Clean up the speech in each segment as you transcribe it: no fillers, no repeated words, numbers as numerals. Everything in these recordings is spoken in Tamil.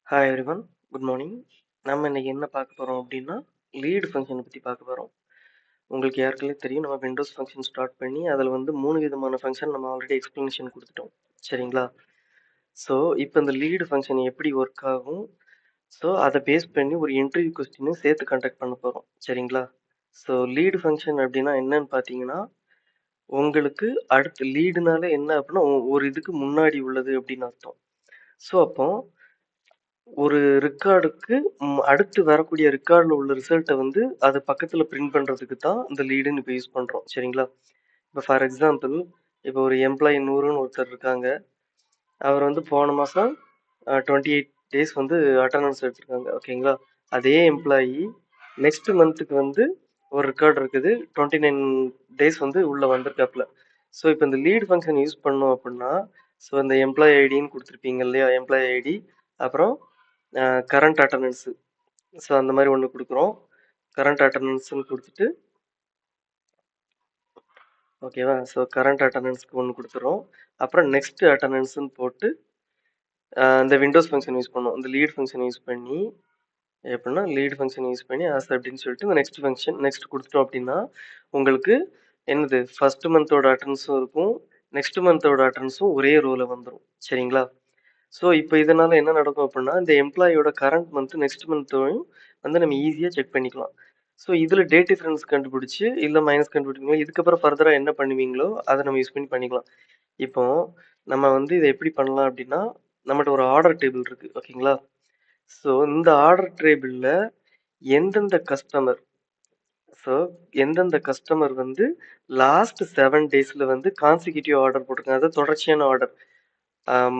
Hi everyone, good morning. நம்ம இன்னைக்கு என்ன பார்க்க போகிறோம் அப்படின்னா லீடு ஃபங்க்ஷனை பற்றி பார்க்க போகிறோம். உங்களுக்கு யாருக்கெல்லாம் தெரியும், நம்ம விண்டோஸ் ஃபங்க்ஷன் ஸ்டார்ட் பண்ணி அதில் வந்து 3 விதமான ஃபங்க்ஷன் நம்ம ஆல்ரெடி எக்ஸ்ப்ளனேஷன் கொடுத்துட்டோம். சரிங்களா? ஸோ இப்போ இந்த லீடு ஃபங்க்ஷன் எப்படி ஒர்க் ஆகும், ஸோ அதை பேஸ் பண்ணி ஒரு இன்டர்வியூ கொஸ்டினும் சேர்த்து கண்டக்ட் பண்ண போகிறோம். சரிங்களா? ஸோ லீடு ஃபங்க்ஷன் அப்படின்னா என்னன்னு பார்த்தீங்கன்னா, உங்களுக்கு அடுத்து லீடுனால என்ன அப்படின்னா ஒரு இதுக்கு முன்னாடி உள்ளது அப்படின்னு அர்த்தம். ஸோ அப்போ ஒரு ரெக்கார்டுக்கு அடுத்து வரக்கூடிய ரெக்கார்டில் உள்ள ரிசல்ட்டை வந்து அது பக்கத்தில் பிரிண்ட் பண்ணுறதுக்கு தான் இந்த லீடுன்னு இப்போ யூஸ் பண்ணுறோம். சரிங்களா? இப்போ ஃபார் எக்ஸாம்பிள், இப்போ ஒரு எம்ப்ளாயி நூறுன்னு ஒருத்தர் இருக்காங்க. அவர் வந்து போன மாதம் 28 டேஸ் வந்து அட்டண்டன்ஸ் எடுத்திருக்காங்க. ஓகேங்களா? அதே எம்ப்ளாயி நெக்ஸ்ட் மந்த்துக்கு வந்து ஒரு ரெக்கார்டு இருக்குது, 29 டேஸ் வந்து உள்ளே வந்திருக்காப்புல. ஸோ இப்போ இந்த லீட் ஃபங்க்ஷன் யூஸ் பண்ணோம் அப்படின்னா, ஸோ இந்த எம்ப்ளாயி ஐடின்னு கொடுத்துருப்பீங்க இல்லையா, எம்ப்ளாயி ஐடி, அப்புறம் கரண்ட் அட்டண்டன்ஸு. ஸோ அந்த மாதிரி ஒன்று கொடுக்குறோம். கரண்ட் அட்டண்டன்ஸ்னு கொடுத்துட்டு, ஓகேவா? ஸோ கரண்ட் அட்டண்டன்ஸ்க்கு ஒன்று கொடுத்துறோம். அப்புறம் நெக்ஸ்ட் அட்டண்டன்ஸ்னு போட்டு இந்த விண்டோஸ் ஃபங்க்ஷன் யூஸ் பண்ணுவோம். இந்த லீட் ஃபங்க்ஷன் யூஸ் பண்ணி எப்படின்னா லீட் ஃபங்க்ஷன் யூஸ் பண்ணி ஆஸ் அப்படின்னு சொல்லிட்டு இந்த நெக்ஸ்ட் ஃபங்க்ஷன் நெக்ஸ்ட் கொடுத்துட்டோம் அப்படின்னா உங்களுக்கு என்னது ஃபர்ஸ்ட் மந்தோட அட்டண்டன்ஸும் இருக்கும், நெக்ஸ்ட் மந்தோட அட்டண்டன்ஸும் ஒரே ரோவில் வந்துடும். சரிங்களா? ஸோ இப்போ இதனால என்ன நடக்கும் அப்படின்னா, இந்த எம்ப்ளாயோட கரண்ட் மந்த் நெக்ஸ்ட் மந்த்தையும் வந்து நம்ம ஈஸியாக செக் பண்ணிக்கலாம். ஸோ இதில் டேட் டிஃபரன்ஸ் கண்டுபிடிச்சி இல்லை மைனஸ் கண்டுபிடிக்கணும், இதுக்கப்புறம் ஃபர்தராக என்ன பண்ணுவீங்களோ அதை நம்ம யூஸ் பண்ணி பண்ணிக்கலாம். இப்போ நம்ம வந்து இதை எப்படி பண்ணலாம் அப்படின்னா, நம்மகிட்ட ஒரு ஆர்டர் டேபிள் இருக்கு. ஓகேங்களா? ஸோ இந்த ஆர்டர் டேபிளில் எந்தெந்த கஸ்டமர் எந்தெந்த கஸ்டமர் வந்து லாஸ்ட் 7 டேஸில் வந்து கான்சிக்யூட்டிவ் ஆர்டர் போட்டிருக்காங்க, அதாவது தொடர்ச்சியான ஆர்டர்,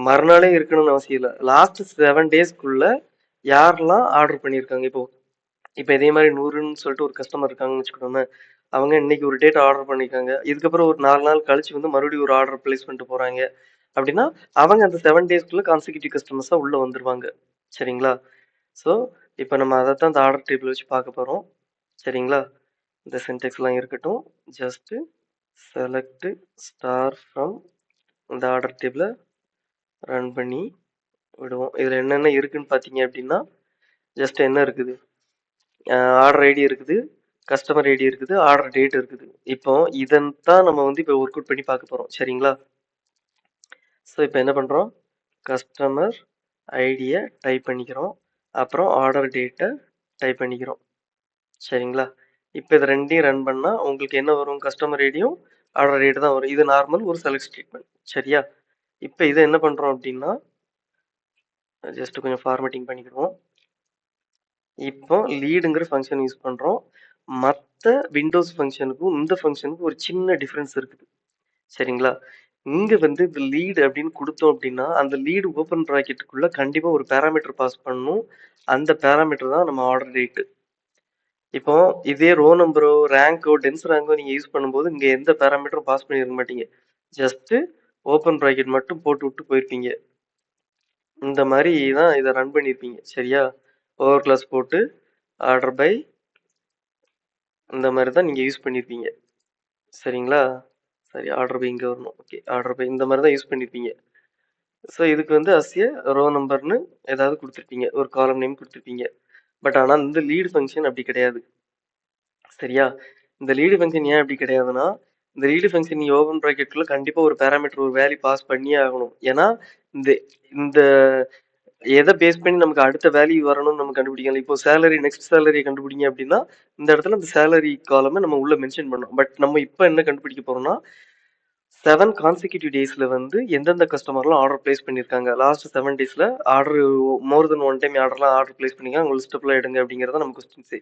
மறுநாளே இருக்கணும்னு அவசியம் இல்லை, லாஸ்ட் 7 டேஸ்க்குள்ள யாரெல்லாம் ஆர்டர் பண்ணியிருக்காங்க. இப்போ இதே மாதிரி 100ன்னு சொல்லிட்டு ஒரு கஸ்டமர் இருக்காங்கன்னு வச்சுக்கோங்க. அவங்க இன்னைக்கு ஒரு டேட் ஆர்டர் பண்ணியிருக்காங்க, இதுக்கப்புறம் ஒரு 4 நாள் கழிச்சு வந்து மறுபடியும் ஒரு ஆர்டர் பிளேஸ் பண்ணிட்டு போறாங்க அப்படின்னா அவங்க அந்த 7 டேஸ்க்குள்ள கான்சிக்யூட்டிவ் கஸ்டமர்ஸாக உள்ள வந்துருவாங்க. சரிங்களா? ஸோ இப்போ நம்ம அதை தான் இந்த ஆர்டர் டேபிள் வச்சு பார்க்க போகிறோம். சரிங்களா? இந்த சின்டெக்ஸ்லாம் இருக்கட்டும். ஜஸ்ட் செலக்ட் ஸ்டார் ஃப்ரம் இந்த ஆர்டர் டேபிளை ரன் பண்ணி விடுவோம். இதில் என்னென்ன இருக்குன்னு பார்த்தீங்க அப்படின்னா, ஜஸ்ட் என்ன இருக்குது, ஆர்டர் ஐடி இருக்குது, கஸ்டமர் ஐடி இருக்குது, ஆர்டர் டேட் இருக்குது. இப்போ இதன் தான் நம்ம வந்து இப்போ ஒர்க் அவுட் பண்ணி பார்க்க போகிறோம். சரிங்களா? ஸோ இப்போ என்ன பண்ணுறோம், கஸ்டமர் ஐடியை டைப் பண்ணிக்கிறோம், அப்புறம் ஆர்டர் டேட்டை டைப் பண்ணிக்கிறோம். சரிங்களா? இப்போ இது ரெண்டையும் ரன் பண்ணால் உங்களுக்கு என்ன வரும், கஸ்டமர் ஐடியும் ஆர்டர் டேட்டு தான் வரும். இது நார்மல் ஒரு செலக்ட் ஸ்டேட்மெண்ட். சரியா? இப்போ இதை என்ன பண்ணுறோம் அப்படின்னா, ஜஸ்ட் கொஞ்சம் ஃபார்மேட்டிங் பண்ணிக்கிறோம். இப்போ லீடுங்கிற ஃபங்க்ஷன் யூஸ் பண்ணுறோம். மற்ற விண்டோஸ் ஃபங்க்ஷனுக்கும் இந்த ஃபங்க்ஷனுக்கும் ஒரு சின்ன டிஃப்ரென்ஸ் இருக்குது. சரிங்களா? இங்கே வந்து இந்த லீடு அப்படின்னு கொடுத்தோம் அப்படின்னா, அந்த லீடு ஓப்பன் ப்ராக்கெட்டுக்குள்ளே கண்டிப்பாக ஒரு பேராமீட்டர் பாஸ் பண்ணணும். அந்த பேராமீட்டர் தான் நம்ம ஆர்டர் டேட்டு. இப்போ இதே ரோ நம்பரோ ரேங்கோ டென்ஸ் ரேங்கோ நீங்கள் யூஸ் பண்ணும்போது இங்கே எந்த பேராமீட்டரும் பாஸ் பண்ணியிருக்க மாட்டீங்க, ஜஸ்ட்டு ஓப்பன் ப்ராக்கெட் மட்டும் போட்டு விட்டு போயிருப்பீங்க. இந்த மாதிரி தான் இதை ரன் பண்ணியிருப்பீங்க. சரியா? ஓவர் கிளாஸ் போட்டு ஆர்டர் பை இந்த மாதிரி தான் நீங்கள் யூஸ் பண்ணியிருப்பீங்க. சரிங்களா? சரி, ஆர்டர் பை இங்கே வரணும். ஓகே, ஆர்டர் பை இந்த மாதிரி தான் யூஸ் பண்ணியிருப்பீங்க. ஸோ இதுக்கு வந்து அஸ்ய ரோ நம்பர்னு ஏதாவது கொடுத்துருப்பீங்க, ஒரு காலம் நேம் கொடுத்துருப்பீங்க. பட் ஆனால் இந்த லீடு ஃபங்க்ஷன் அப்படி கிடையாது. சரியா? இந்த லீடு ஃபங்க்ஷன் ஏன் அப்படி கிடையாதுன்னா, இந்த லீடு ஃபங்க்ஷன் நீ ஓப்பன் ப்ராக்கெட்டுக்குள்ள கண்டிப்பாக ஒரு பேராமீட்டர் ஒரு வேல்யூ பாஸ் பண்ணியே ஆகணும். ஏன்னா இந்த இந்த எதை பேஸ் பண்ணி நமக்கு அடுத்த வேல்யூ வரணும்னு நம்ம கண்டுபிடிக்கலாம். இப்போ சேலரி, நெக்ஸ்ட் சேலரி கண்டுபிடிங்க அப்படின்னா இந்த இடத்துல இந்த சேலரி காலமை நம்ம உள்ள மென்ஷன் பண்ணோம். பட் நம்ம இப்போ என்ன கண்டுபிடிக்க போறோம்னா, 7 கான்சிக்யூட்டிவ் டேஸ்ல வந்து எந்தெந்த கஸ்டமர்லாம் ஆர்டர் பிளேஸ் பண்ணியிருக்காங்க, லாஸ்ட் 7 டேஸ்ல ஆர்டர் மோர் தென் ஒன் டைம் ஆர்டர் பிளேஸ் பண்ணிருக்காங்க, உங்க லிஸ்ட் எடுங்க அப்படிங்கிறத நம்ம கொஸ்டின்ஸே.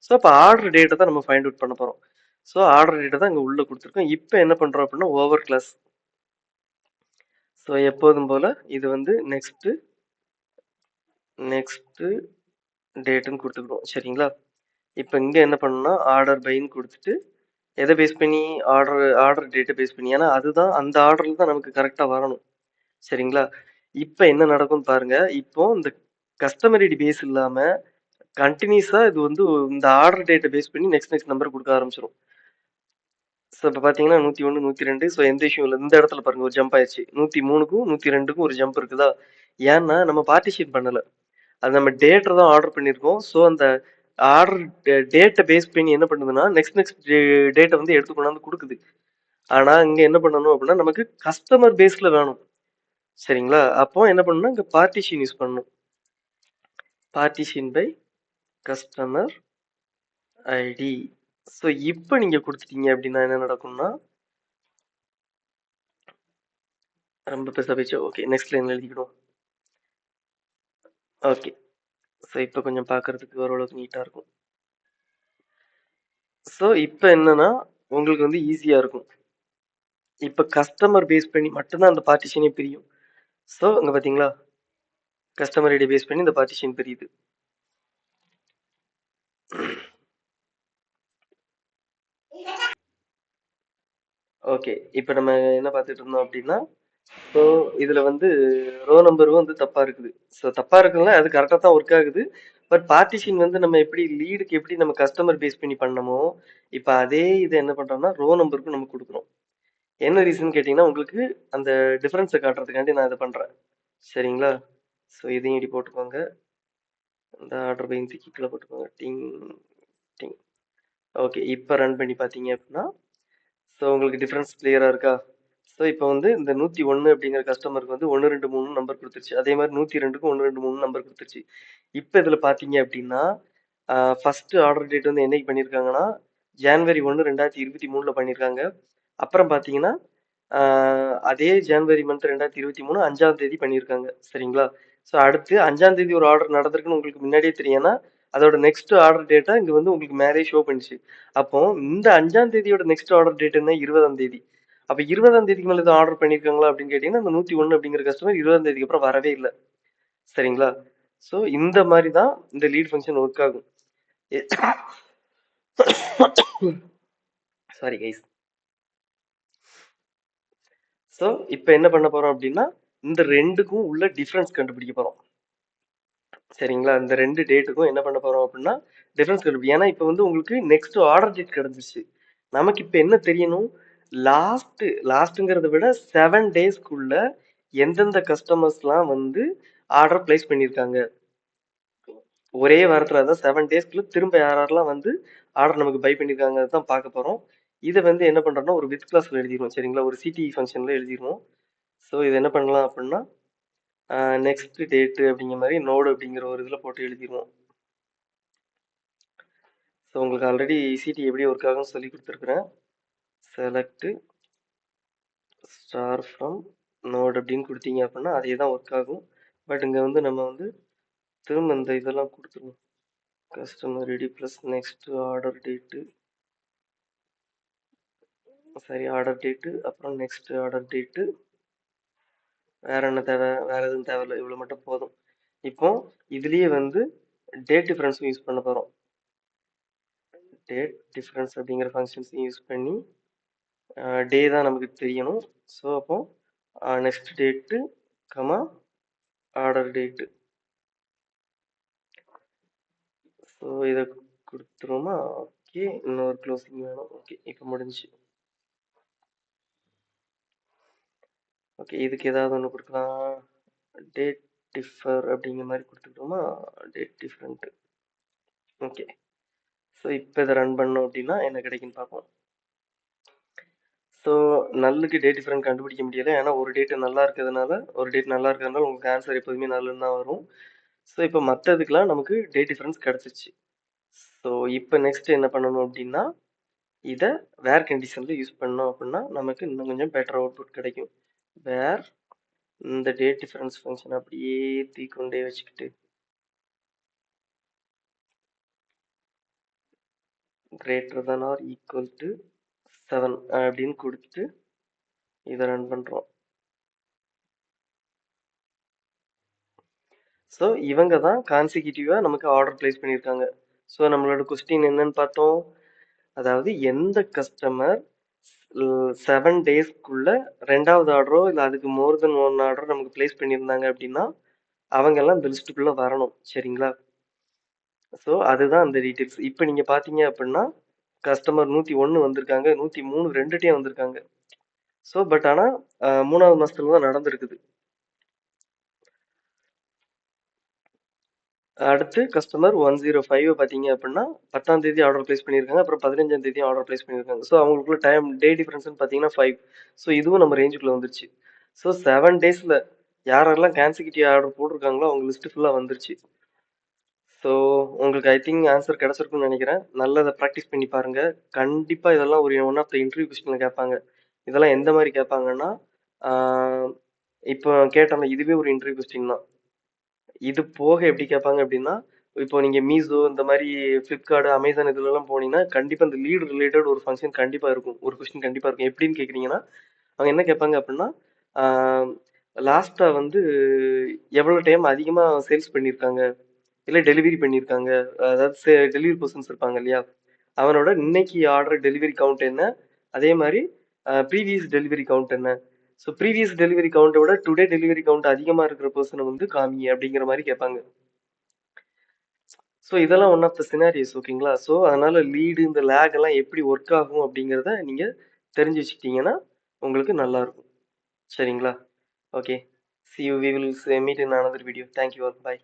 ஸோ அப்போ ஆர்டர் டேட்டை தான் நம்ம ஃபைண்ட் அவுட் பண்ண போறோம். ஸோ ஆர்டர் டேட்டை தான் இங்கே உள்ள கொடுத்துருக்கோம். இப்போ என்ன பண்றோம் அப்படின்னா ஓவர் கிளாஸ். ஸோ எப்போதும் போல இது வந்து நெக்ஸ்ட் டேட்டுன்னு கொடுத்துக்கிறோம். சரிங்களா? இப்போ இங்கே என்ன பண்ணணும்னா ஆர்டர் பைன்னு கொடுத்துட்டு எதை பேஸ் பண்ணி, ஆர்டர் டேட்டை பேஸ் பண்ணி, ஏன்னா அதுதான் அந்த ஆர்டரில் தான் நமக்கு கரெக்டாக வரணும். சரிங்களா? இப்போ என்ன நடக்கும்னு பாருங்க. இப்போ இந்த கஸ்டமர் ஐடி பேஸ் இல்லாமல் கண்டினியூஸாக இது வந்து இந்த ஆர்டர் டேட்டை பேஸ் பண்ணி நெக்ஸ்ட் நம்பர் கொடுக்க ஆரம்பிச்சிடும். ஸோ இப்போ பார்த்தீங்கன்னா 101, 102. ஸோ எந்த இஷ்யூ இல்லை. இந்த இடத்துல பாருங்க ஒரு ஜம்ப் ஆயிடுச்சு. 103க்கும் 102க்கும் ஒரு ஜம்ப் இருக்குதா? ஏன்னா நம்ம பார்ட்டிஷன் பண்ணலை. அது நம்ம டேட்டை தான் ஆர்டர் பண்ணியிருக்கோம். ஸோ அந்த ஆர்டர் டேட்டை பேஸ் பண்ணி என்ன பண்ணுதுன்னா நெக்ஸ்ட் டேட்டை வந்து எடுத்து கொண்டாந்து கொடுக்குது. ஆனா இங்க என்ன பண்ணணும் அப்படின்னா நமக்கு கஸ்டமர் பேஸ்ல வேணும். சரிங்களா? அப்போ என்ன பண்ணணும்னா இங்க பார்ட்டிஷன் யூஸ் பண்ணணும். Partition by customer ID. So இப்போ நீங்க கொடுத்துட்டீங்க அப்படின்னா என்ன நடக்கும்னா ரொம்ப பெருசா போயிடுச்சு. ஓகே, நெக்ஸ்ட் லைன் எழுதிக்கிடும். ஓகே, ஸோ இப்போ கொஞ்சம் பார்க்கறதுக்கு ஓரளவுக்கு நீட்டா இருக்கும். ஸோ இப்போ என்னன்னா உங்களுக்கு வந்து ஈஸியா இருக்கும். இப்போ கஸ்டமர் பேஸ் பண்ணி மட்டும்தான் அந்த பார்ட்டிஷனே பிரியும். ஸோ இங்க பாத்தீங்களா, கஸ்டமர் ஐடி பேஸ் பண்ணி இந்த பார்ட்டிஷன் பிரியுது. ஓகே, இப்போ நம்ம என்ன பார்த்துட்டு இருந்தோம் அப்படின்னா, ஸோ இதுல வந்து ரோ நம்பரும் வந்து தப்பா இருக்குது. ஸோ தப்பா இருக்குன்னா அது கரெக்டாக தான் ஒர்க் ஆகுது. பட் பார்ட்டிஷன் வந்து நம்ம எப்படி லீடுக்கு எப்படி நம்ம கஸ்டமர் பேஸ் பண்ணி பண்ணமோ, இப்போ அதே இதை என்ன பண்றோம்னா ரோ நம்பருக்கும் நம்ம கொடுக்குறோம். என்ன ரீசன் கேட்டீங்கன்னா உங்களுக்கு அந்த டிஃபரன்ஸை காட்டுறதுக்காண்டி நான் இதை பண்றேன். சரிங்களா? ஸோ இதையும் இப்படி போட்டுக்கோங்க. இந்த ஆர்டர் பை தூக்கி கீழே போட்டுக்கோங்க. டிங் டிங். ஓகே, இப்போ ரன் பண்ணி பார்த்தீங்க அப்படின்னா ஸோ உங்களுக்கு டிஃப்ரென்ஸ் கிளியராக இருக்கா? ஸோ இப்போ வந்து இந்த 101 அப்படிங்கிற கஸ்டமருக்கு வந்து 1 2 3 நம்பர் கொடுத்துருச்சு. அதே மாதிரி 102க்கும் 1 2 3 நம்பர் கொடுத்துருச்சு. இப்போ இதில் பார்த்தீங்க அப்படின்னா ஃபர்ஸ்ட் ஆர்டர் டேட் வந்து என்னைக்கு பண்ணியிருக்காங்கன்னா ஜான்வரி 1 2023 பண்ணியிருக்காங்க. அப்புறம் பார்த்தீங்கன்னா அதே ஜான்வரி மந்த் 2023 5ஆம் தேதி பண்ணியிருக்காங்க. சரிங்களா? ஸோ அடுத்து 5ஆம் தேதி ஒரு ஆர்டர் நடந்திருக்குன்னு உங்களுக்கு முன்னாடியே தெரியும். ஏன்னா அதோட நெக்ஸ்ட் ஆர்டர் டேட்டா இங்க வந்து உங்களுக்கு மேலே ஷோ பண்ணிச்சு. அப்போ இந்த 5ஆம் தேதியோட நெக்ஸ்ட் ஆர்டர் டேட் என்ன 20ஆம் தேதி. அப்ப 20ஆம் தேதிக்கு மேல எதுவும் ஆர்டர் பண்ணிருக்காங்களா அப்படின்னு கேட்டீங்கன்னா அந்த 101 அப்படிங்கிற கஸ்டமர் 20ஆம் தேதிக்கு அப்புறம் வரவே இல்லை. சரிங்களா? ஸோ இந்த மாதிரி தான் இந்த லீட் ஃபங்க்ஷன் ஒர்க் ஆகும். Sorry guys. ஸோ இப்போ என்ன பண்ண போறோம் அப்படின்னா இந்த ரெண்டுக்கும் உள்ள டிஃபரன்ஸ் கண்டுபிடிக்க போறோம். சரிங்களா? இந்த ரெண்டு டேட்டுக்கும் என்ன பண்ண போறோம் அப்படின்னா டிஃபரன்ஸ் கண்டுபிடிக்கும். ஏன்னா இப்போ வந்து உங்களுக்கு நெக்ஸ்ட் ஆர்டர் டேட் கிடைச்சிருச்சு. நமக்கு இப்போ என்ன தெரியணும், லாஸ்ட்டுங்கிறத விட 7 டேஸ்க்குள்ள எந்தெந்த கஸ்டமர்ஸ்லாம் வந்து ஆர்டர் பிளேஸ் பண்ணியிருக்காங்க. ஒரே வாரத்தில் அதான் 7 டேஸ்க்குள்ள திரும்ப யாரெல்லாம் வந்து ஆர்டர் நமக்கு பை பண்ணியிருக்காங்க தான் பார்க்க போகிறோம். இதை வந்து என்ன பண்ணுறோம்னா ஒரு வித் கிளாஸில் எழுதிடுவோம். சரிங்களா? ஒரு சிடிஇ ஃபங்க்ஷனில் எழுதிடுவோம். ஸோ இது என்ன பண்ணலாம் அப்படின்னா நெக்ஸ்ட் டேட்டு அப்படிங்கிற மாதிரி நோடு அப்படிங்கிற ஒரு இதில் போட்டு எழுதிடுவோம். ஸோ உங்களுக்கு ஆல்ரெடி சிடி எப்படி ஒர்க் ஆகும்னு சொல்லி கொடுத்துருக்குறேன். செலக்ட் ஸ்டார் ஃப்ரம் நோட் அப்படின்னு கொடுத்தீங்க அப்படின்னா அதே தான் ஒர்க் ஆகும். பட் இங்கே வந்து நம்ம வந்து திரும்ப இந்த இதெல்லாம் கொடுத்துருவோம். Customer ID plus next order date, சரி ஆர்டர் டேட்டு, அப்புறம் நெக்ஸ்ட் ஆர்டர் டேட்டு. வேற என்ன தேவை, வேற எதுவும் தேவையில்லை, இவ்வளோ மட்டும் போதும். இப்போ இதுலேயே வந்து டேட் டிஃபரன்ஸும் யூஸ் பண்ண போகிறோம். டேட் டிஃபரன்ஸ் அப்படிங்கிற ஃபங்க்ஷன்ஸையும் யூஸ் பண்ணி டே தான் நமக்கு தெரியணும். ஸோ அப்போ next date comma order date. So இதை கொடுத்துருவோமா? ஓகே, இன்னொரு க்ளோசிங் வேணும். ஓகே, இப்போ முடிஞ்சு. ஓகே, இதுக்கு ஏதாவது ஒன்று கொடுக்கலாம். டேட் டிஃபர் அப்படிங்கிற மாதிரி கொடுத்துக்கிட்டோமா? Date different. ஓகே, ஸோ இப்போ இதை ரன் பண்ணோம் அப்படின்னா என்ன கிடைக்குன்னு பார்ப்போம். ஸோ நல்லுக்கு டேட் டிஃபரெண்ட் கண்டுபிடிக்க முடியலை. ஏன்னா ஒரு டேட் நல்லா இருக்கிறதுனால உங்களுக்கு ஆன்சர் எப்போதுமே நல்லுன்னு தான் வரும். ஸோ இப்போ மற்றதுக்கெலாம் நமக்கு டேட் டிஃபரன்ஸ் கிடச்சிச்சு. ஸோ இப்போ நெக்ஸ்ட் என்ன பண்ணணும் அப்படின்னா இதை வேர் கண்டிஷனில் யூஸ் பண்ணோம் அப்படின்னா நமக்கு இன்னும் கொஞ்சம் பெட்டர் அவுட்புட் கிடைக்கும். வேர் இந்த டேட் டிஃபரன்ஸ் ஃபங்க்ஷன் அப்படியே தீக்கொண்டே வச்சுக்கிட்டு greater than or equal to 7 அப்படின்னு கொடுத்துட்டு இதை ரன் பண்ணுறோம். ஸோ இவங்க தான் கான்சிக்யூட்டிவாக நமக்கு ஆர்டர் பிளேஸ் பண்ணியிருக்காங்க. ஸோ நம்மளோட கொஸ்டின் என்னன்னு பார்த்தோம், அதாவது எந்த கஸ்டமர் 7 டேஸ்க்குள்ள ரெண்டாவது ஆர்டரோ இல்லை அதுக்கு மோர் தென் 1 ஆர்டர் நமக்கு பிளேஸ் பண்ணியிருந்தாங்க அப்படின்னா அவங்கெல்லாம் இந்த லிஸ்ட்டுக்குள்ளே வரணும். சரிங்களா? ஸோ அதுதான் அந்த டீட்டெயில்ஸ். இப்போ நீங்கள் பார்த்தீங்க அப்படின்னா கஸ்டமர் 101 வந்திருக்காங்க, 103 ரெண்டுட்டே வந்திருக்காங்க. ஸோ பட் ஆனால் 3வது மாசத்துல தான் நடந்திருக்குது. அடுத்து கஸ்டமர் 105 பார்த்தீங்க அப்படின்னா 10ஆம் தேதி ஆர்டர் பிளேஸ் பண்ணியிருக்காங்க. அப்புறம் 15ஆம் தேதி ஆர்டர் பிளேஸ் பண்ணியிருக்காங்க. ஸோ அவங்களுக்குள்ள டைம் டே டிஃபரன்ஸ்னு பார்த்தீங்கன்னா 5. ஸோ இதுவும் நம்ம ரேஞ்சுக்குள்ள வந்துருச்சு. ஸோ 7 டேஸ்ல யாரெல்லாம் கான்சிக்யூட்டிவ் ஆர்டர் போட்டிருக்காங்களோ அவங்க லிஸ்ட் ஃபுல்லாக வந்துருச்சு. ஸோ உங்களுக்கு ஐ திங்க் ஆன்சர் கிடைச்சிருக்கும்னு நினைக்கிறேன். நல்லா இதை ப்ராக்டிஸ் பண்ணி பாருங்க. கண்டிப்பா இதெல்லாம் ஒரு ஒன் ஆஃப் த இன்டர்வியூ கொஸ்டின்ல கேட்பாங்க. இதெல்லாம் எந்த மாதிரி கேட்பாங்கன்னா, இப்போ கேட்டோம்ல இதுவே ஒரு இன்டர்வியூ கொஸ்டின் தான். இது போக எப்படி கேட்பாங்க அப்படின்னா, இப்போ நீங்க மீஷோ இந்த மாதிரி ஃப்ளிப்கார்ட், அமேசான் இதுலலாம் போனீங்கன்னா கண்டிப்பா இந்த லீட் ரிலேட்டட் ஒரு ஃபங்க்ஷன் கண்டிப்பா இருக்கும். ஒரு கொஸ்டின் கண்டிப்பா இருக்கும். எப்படின்னு கேக்குறீங்கன்னா, அவங்க என்ன கேட்பாங்க அப்படின்னா, லாஸ்டா வந்து எவ்வளவு டைம் அதிகமா சேல்ஸ் பண்ணியிருக்காங்க, இல்ல டெலிவரி பண்ணியிருக்காங்க. அதாவது டெலிவரி பர்சன்ஸ் இருப்பாங்க இல்லையா, அவனோட இன்னைக்கு ஆர்டர் டெலிவரி கவுண்ட் என்ன, அதே மாதிரி ப்ரீவியஸ் டெலிவரி கவுண்ட் என்ன. ஸோ ப்ரீவியஸ் டெலிவரி கவுண்டை விட டுடே டெலிவரி கவுண்ட் அதிகமா இருக்கிற பர்சனை வந்து காமி அப்படிங்கிற மாதிரி கேட்பாங்க. ஸோ இதெல்லாம் ஒன் ஆஃப் த சினாரியோஸ், ஓகேங்களா. ஸோ அதனால லீடு இந்த லேக் எல்லாம் எப்படி ஒர்க் ஆகும் அப்படிங்கிறத நீங்க தெரிஞ்சு வச்சுக்கிட்டீங்கன்னா உங்களுக்கு நல்லா இருக்கும். சரிங்களா? Okay. See you. We will meet in another video. Thank you all. Bye.